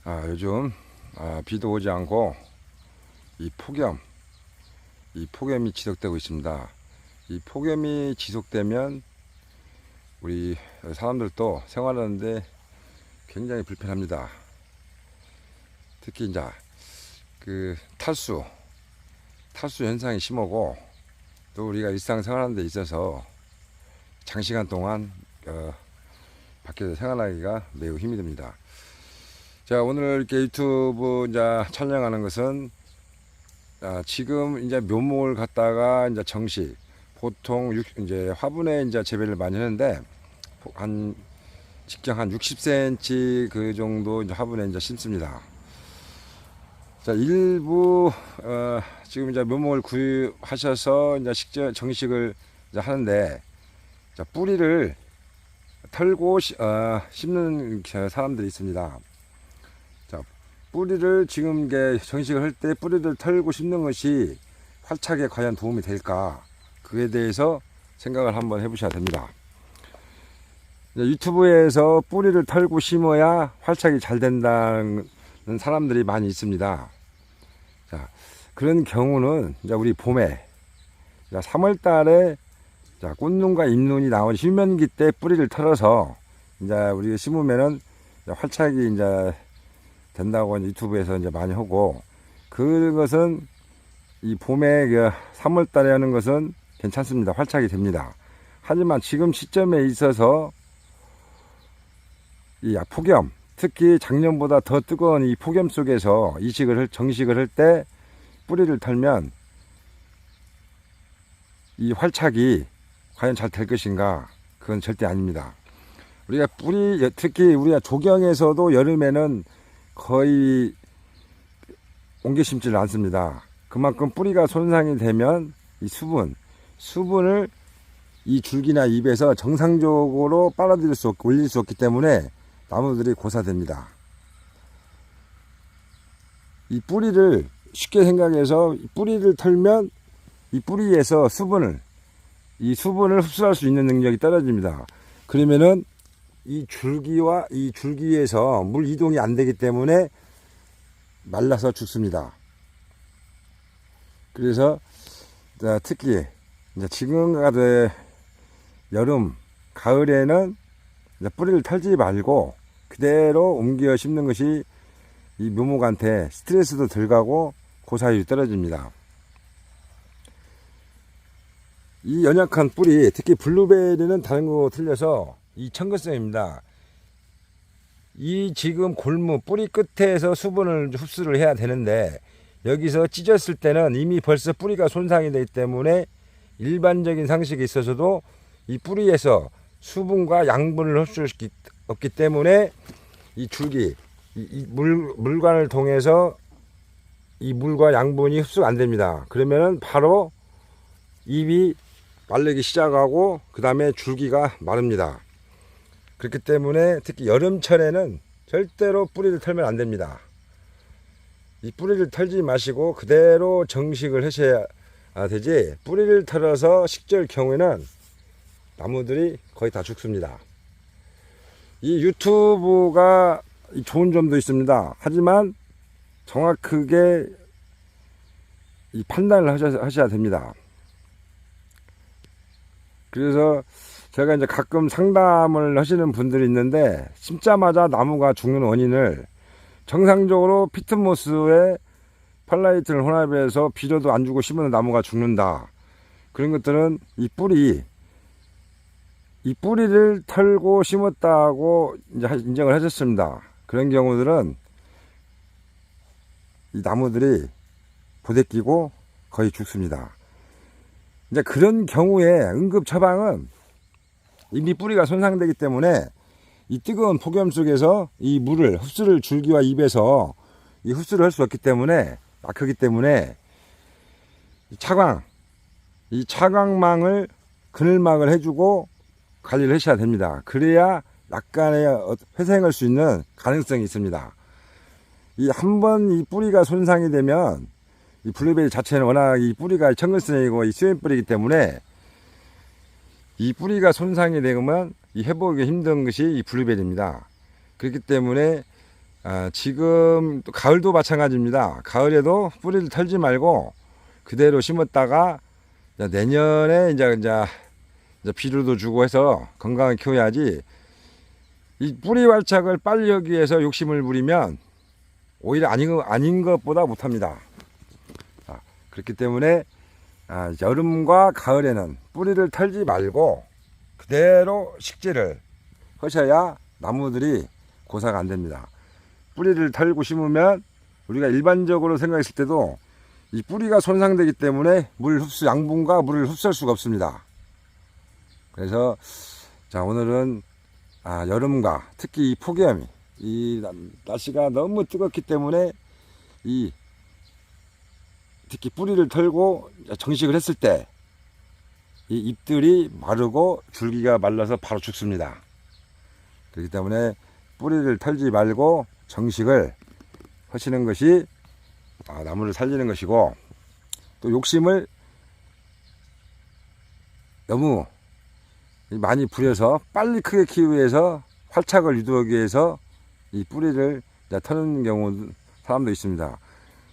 요즘 비도 오지 않고 이 폭염이 지속되고 있습니다. 이 폭염이 지속되면 우리 사람들도 생활하는데 굉장히 불편합니다. 특히 이제 그 탈수 현상이 심하고, 또 우리가 일상생활하는 데 있어서 장시간 동안 밖에서 생활하기가 매우 힘이 듭니다. 자, 오늘 이렇게 유튜브 이제 촬영하는 것은 지금 이제 묘목을 갖다가 이제 정식 보통 이제 화분에 이제 재배를 많이 하는데, 직경 한 60cm 그 정도 이제 화분에 이제 심습니다. 자, 일부 지금 이제 묘목을 구입하셔서 이제 정식을 이제 하는데, 자, 뿌리를 털고 심는 사람들이 있습니다. 자, 뿌리를 지금 이게 정식을 할 때 뿌리를 털고 심는 것이 활착에 과연 도움이 될까? 그에 대해서 생각을 한번 해보셔야 됩니다. 유튜브에서 뿌리를 털고 심어야 활착이 잘 된다는 사람들이 많이 있습니다. 자, 그런 경우는 이제 우리 봄에 3월 달에 꽃눈과 잎눈이 나온 휴면기 때 뿌리를 털어서 이제 우리가 심으면은 활착이 이제 된다고 유튜브에서 이제 많이 하고, 그것은 이 봄에 3월 달에 하는 것은 괜찮습니다. 활착이 됩니다. 하지만 지금 시점에 있어서 이 폭염, 특히 작년보다 더 뜨거운 이 폭염 속에서 정식을 할 때 뿌리를 털면 이 활착이 과연 잘 될 것인가? 그건 절대 아닙니다. 우리가 특히 우리가 조경에서도 여름에는 거의 옮겨 심지를 않습니다. 그만큼 뿌리가 손상이 되면 이 수분을 이 줄기나 잎에서 정상적으로 빨아들일 수 없고 올릴 수 없기 때문에 나무들이 고사됩니다. 이 뿌리를 쉽게 생각해서 뿌리를 털면 이 뿌리에서 수분을 흡수할 수 있는 능력이 떨어집니다. 그러면은 이 줄기에서 물 이동이 안 되기 때문에 말라서 죽습니다. 그래서 특히 이제 지금 같은 여름, 가을에는 뿌리를 털지 말고 그대로 옮겨 심는 것이 이 묘목한테 스트레스도 덜 가고 고사율이 떨어집니다. 이 연약한 뿌리, 특히 블루베리는 다른 거 틀려서 이 청근성입니다. 이 지금 뿌리 끝에서 수분을 흡수를 해야 되는데, 여기서 찢었을 때는 이미 벌써 뿌리가 손상이 되기 때문에 일반적인 상식에 있어서도 이 뿌리에서 수분과 양분을 흡수할 수 없기 때문에 이 줄기, 물관을 통해서 이 물과 양분이 흡수가 안 됩니다. 그러면은 바로 잎이 마르기 시작하고 그 다음에 줄기가 마릅니다. 그렇기 때문에 특히 여름철에는 절대로 뿌리를 털면 안 됩니다. 이 뿌리를 털지 마시고 그대로 정식을 하셔야 되지, 뿌리를 털어서 식절 경우에는 나무들이 거의 다 죽습니다. 이 유튜브가 좋은 점도 있습니다. 하지만 정확하게 이 판단을 하셔야 됩니다. 그래서 제가 이제 가끔 상담을 하시는 분들이 있는데, 심자마자 나무가 죽는 원인을 정상적으로 피트모스에 팔라이트를 혼합해서 비료도 안 주고 심으면 나무가 죽는다, 그런 것들은 이 뿌리를 털고 심었다고 이제 인정을 하셨습니다. 그런 경우들은 이 나무들이 부대끼고 거의 죽습니다. 이제 그런 경우에 응급 처방은 이미 뿌리가 손상되기 때문에 이 뜨거운 폭염 속에서 이 물을 줄기와 잎에서 이 흡수를 할 수 없기 때문에, 약하기 때문에 이 차광망을 그늘막을 해주고 관리를 하셔야 됩니다. 그래야 약간의 회생할 수 있는 가능성이 있습니다. 한번 이 뿌리가 손상이 되면 이 블루베리 자체는 워낙 이 뿌리가 청근성이고 이 수염 뿌리이기 때문에 이 뿌리가 손상이 되면 이 회복이 힘든 것이 이 블루베리입니다. 그렇기 때문에 지금 또 가을도 마찬가지입니다. 가을에도 뿌리를 털지 말고 그대로 심었다가 내년에 이제 비료도 주고 해서 건강하게 키워야지, 이 뿌리 활착을 빨리 하기 위해서 욕심을 부리면 오히려 아닌 것보다 못합니다. 그렇기 때문에 여름과 가을에는 뿌리를 털지 말고 그대로 식재를 하셔야 나무들이 고사가 안 됩니다. 뿌리를 털고 심으면 우리가 일반적으로 생각했을 때도 이 뿌리가 손상되기 때문에 양분과 물을 흡수할 수가 없습니다. 그래서 오늘은 여름과 특히 이 폭염이, 이 날씨가 너무 뜨겁기 때문에 특히 뿌리를 털고 정식을 했을 때 이 잎들이 마르고 줄기가 말라서 바로 죽습니다. 그렇기 때문에 뿌리를 털지 말고 정식을 하시는 것이 나무를 살리는 것이고, 또 욕심을 너무 많이 부려서 빨리 크게 키우기 위해서, 활착을 유도하기 위해서 이 뿌리를 터는 경우 사람도 있습니다.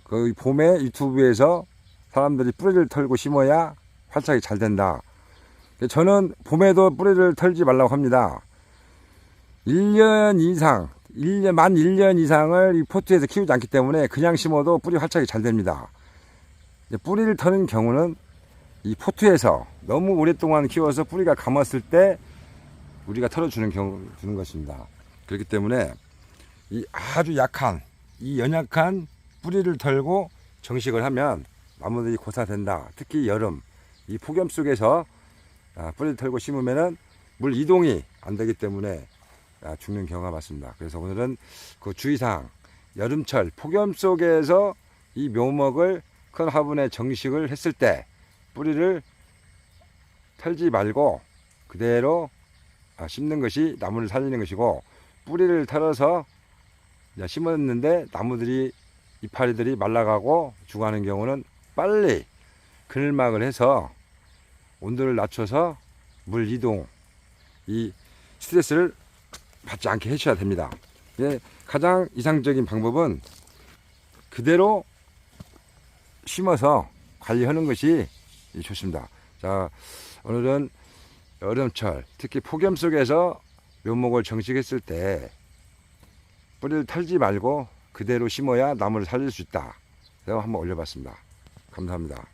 그 봄에 유튜브에서 사람들이 뿌리를 털고 심어야 활착이 잘 된다. 저는 봄에도 뿌리를 털지 말라고 합니다. 1년 만 1년 이상을 이 포트에서 키우지 않기 때문에 그냥 심어도 뿌리 활착이 잘 됩니다. 뿌리를 터는 경우는 이 포트에서 너무 오랫동안 키워서 뿌리가 감았을 때 우리가 털어주는 주는 것입니다. 그렇기 때문에 이 아주 약한, 이 연약한 뿌리를 털고 정식을 하면 나무들이 고사된다. 특히 여름, 이 폭염 속에서 뿌리를 털고 심으면은 물 이동이 안 되기 때문에 죽는 경우가 많습니다. 그래서 오늘은 그 주의사항, 여름철 폭염 속에서 이 묘목을 큰 화분에 정식을 했을 때 뿌리를 털지 말고 그대로 심는 것이 나무를 살리는 것이고, 뿌리를 털어서 심었는데 나무들이, 이파리들이 말라가고 죽어가는 경우는 빨리 그늘막을 해서 온도를 낮춰서 물 이동, 이 스트레스를 받지 않게 해줘야 됩니다. 가장 이상적인 방법은 그대로 심어서 관리하는 것이 좋습니다. 오늘은 여름철, 특히 폭염 속에서 묘목을 정식했을 때 뿌리를 털지 말고 그대로 심어야 나무를 살릴 수 있다. 제가 한번 올려봤습니다. 감사합니다.